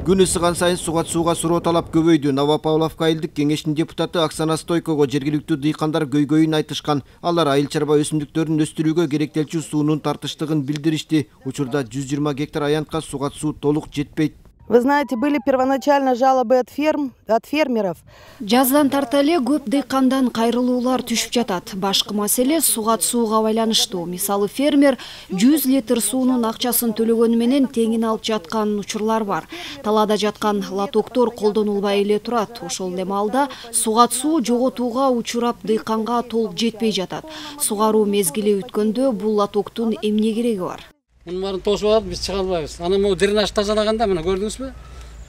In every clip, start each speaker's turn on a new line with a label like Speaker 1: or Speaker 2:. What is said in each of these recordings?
Speaker 1: Күн ысыган сайын суга суроо талап көбөйдү. Новопавловка айылдык кеңештин депутаты Оксана Стойкого жергиликтүү дыйкандар көйгөйүн айтышкан. Алар айыл чарба өсүмдүктөрүн өстүрүүгө керектелчү суунун тартыштыгын билдиришти. Учурда 120 гектар аянтка суга суу толук жетпейт.
Speaker 2: Вы знаете, были первоначально жалобы от фермеров.
Speaker 3: Жаздан тарта эле көп дыйкандан кайрылуулар түшүп жатат. Башкы маселе сууга байланыштуу. Мисалы фермер 100 литр суунун акчасын төлөгөнү менен теңин алып жаткан учурлар бар. Талаада жаткан лотоктор колдонулбай эле турат. Ошол эле маалда суу жоготууга учурап дыйканга толук жетпей жатат. Сугаруу мезгили өткөндө бул лотоктун эмне кереги бар?
Speaker 4: Мунун тосуп алып биз чыга албайбыз. Аны могу дренаж тазалаганда мына көрдүңүзбү?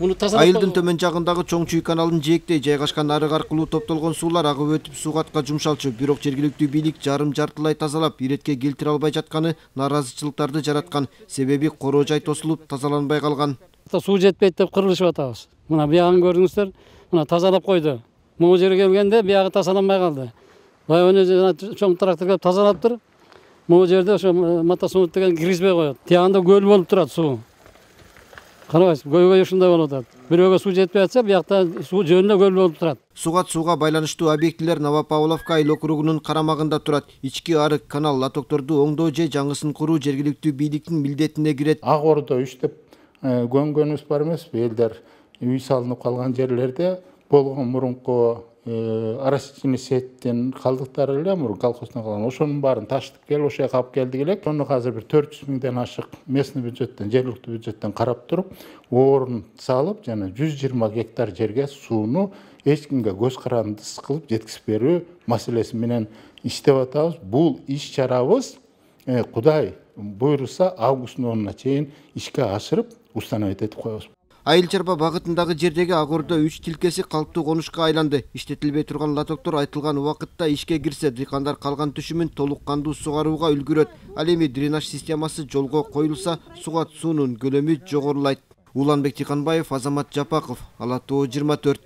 Speaker 4: Муну тазалап
Speaker 1: айылдын төмөн жагындагы чоң чүй каналын жээктей жайгашкан арык аркылуу топтолгон суулар агып өтүп сугатка жумшалчу. Бирок жергиликтүү бийлик жарым-жартылай тазалап, иретке келтире албай жатканы нааразычылыктарды жараткан. Себеби короо жай тосулуп, тазаланбай калган.
Speaker 4: Суу жетпейт деп кырылышып атабыз. Мына биягын көрдүңүздөр, мына тазалап койду. Могу жерге келгенде биягы тазаланбай калды. Баягы чоң трактор келип тазалаптыр. Могу жерде ошо мотосунут деген киргизбей коет. Тиягында көл болуп турат суу. Карабайсыз, көйгөй ушундай болуп атат. Бирөөгө суу жетпей атса, биякта суу жөнүнө көл болуп турат.
Speaker 1: Сууга байланыштуу объектилер Новопавловка айыл округунун карамагында турат. Ички арык канал лотокторду оңдоо же жаңысын куруу жергиликтүү бийликтин милдетине кирет.
Speaker 5: Ак Ордо иштеп көнгөнүбүз бар эмеспи? Элдер үй салынып калган жерлерде болгон мурунку арасичный сеттин калдыктары эле мурун колхоздон калган. Ошонун баарын таштып келип, ошо жака алып келдик элек. Ошону азыр бир 400 миңден ашык местный бюджеттен, жергиликтүү бюджеттен карап туруп, орун салып, жана 120 гектар жерге сууну эч кимге көз карандысыз кылып жеткизип берүү маселеси менен иштеп атабыз. Бул иш чарабыз Кудай буйруса августтун 10-уна чейин ишке ашырып, установить этип коебуз.
Speaker 1: Айыл чарба багытындагы жердеги Ак Ордо 3 тилкеси калктуу конушка айланды. Иштетилбей турган лотоктор айтылган убакытта ишке кирсе, дыйкандар калган түшүмүн толук кандуу сугарууга үлгүрөт. Ал эми дренаж системасы жолго коюлса, суунун көлөмү жогорулайт. Уланбек Тиканбаев, Азамат Жапаков, Ала Тоо 24.